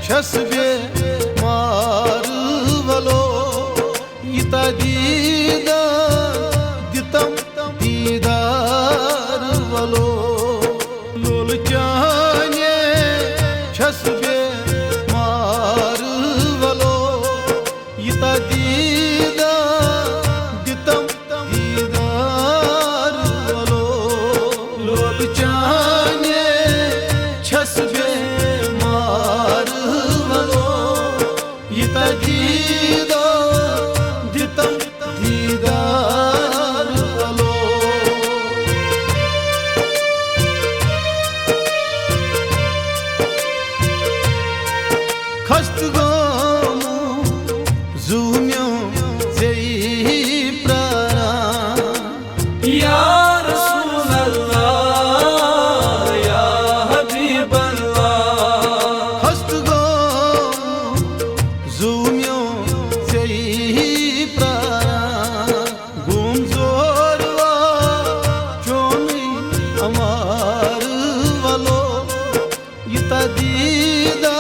छस बे मार वलो इता दीदा दितम दीदार वलो लोल चाने छस बे मार वलो इता दीदा दितम दीदार वलो लोल चाने छस बे मार वलो इता दीदा दितम दीदार वलो खस्त गामो ज़ूम्यो ज़ेई प्रारा या रसूल अल्लाह या हबीब अल्लाह खस्त गामो ज़ूम्यो ज़ेई प्रारा गुम ज़ोरवा चोनी अमार वलो इता दीदा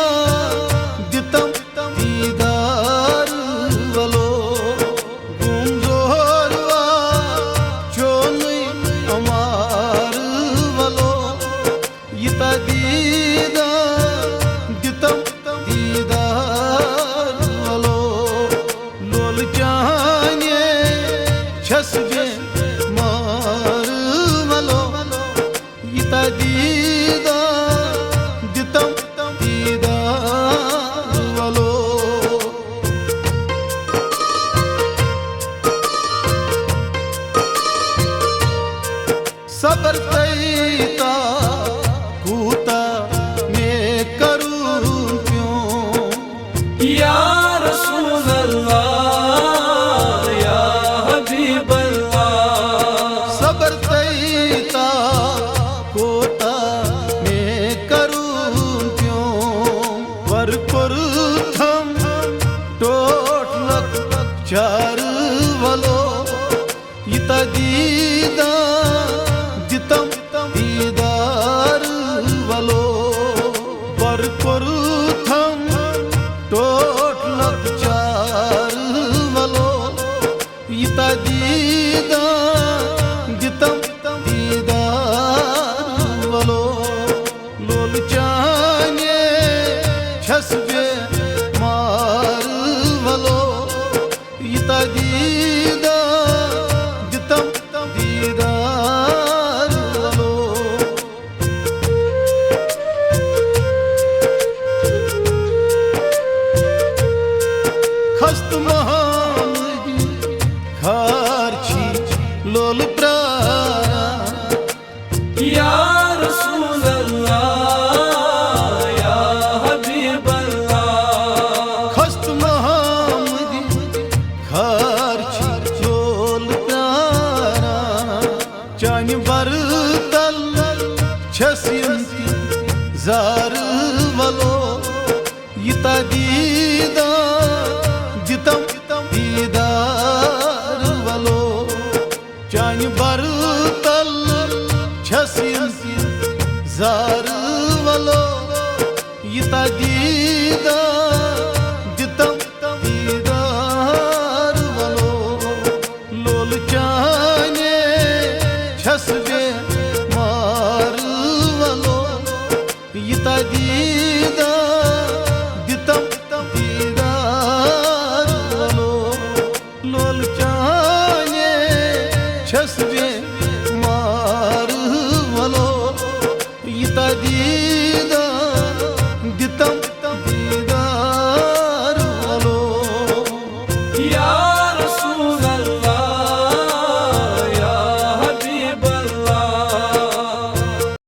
दितम दीदार वलो गुम ज़ोरवा चोनी अमार वलो इता दीदा दितम दीदार वलो लोल चाने छस बे मार वलो इता दीदा दितम दीदार वलो सबर तैता कूता मैं करूं क्यों या रसूल अल्लाह या हबीब अल्लाह सबर तैता कोता मैं करूं क्यों पर थम टोट लक चार वलो इता दीदा दितम दीदार वलो पर थम टोट लक चार वलो इता दीदा दितम दीदार वलो लोल चाने छस बे मार वलो इता दीदा दितम दीदार वलो खस्त महामदी खारची लोल प्रारा या रसूल अल्लाह या हबीब अल्लाह खस्त महामदी खारची लोल प्रारा चान बरतल छस जार वलो इता दीदा दितम दीदार वलो चान बरतल छस जार वलो इता दीदा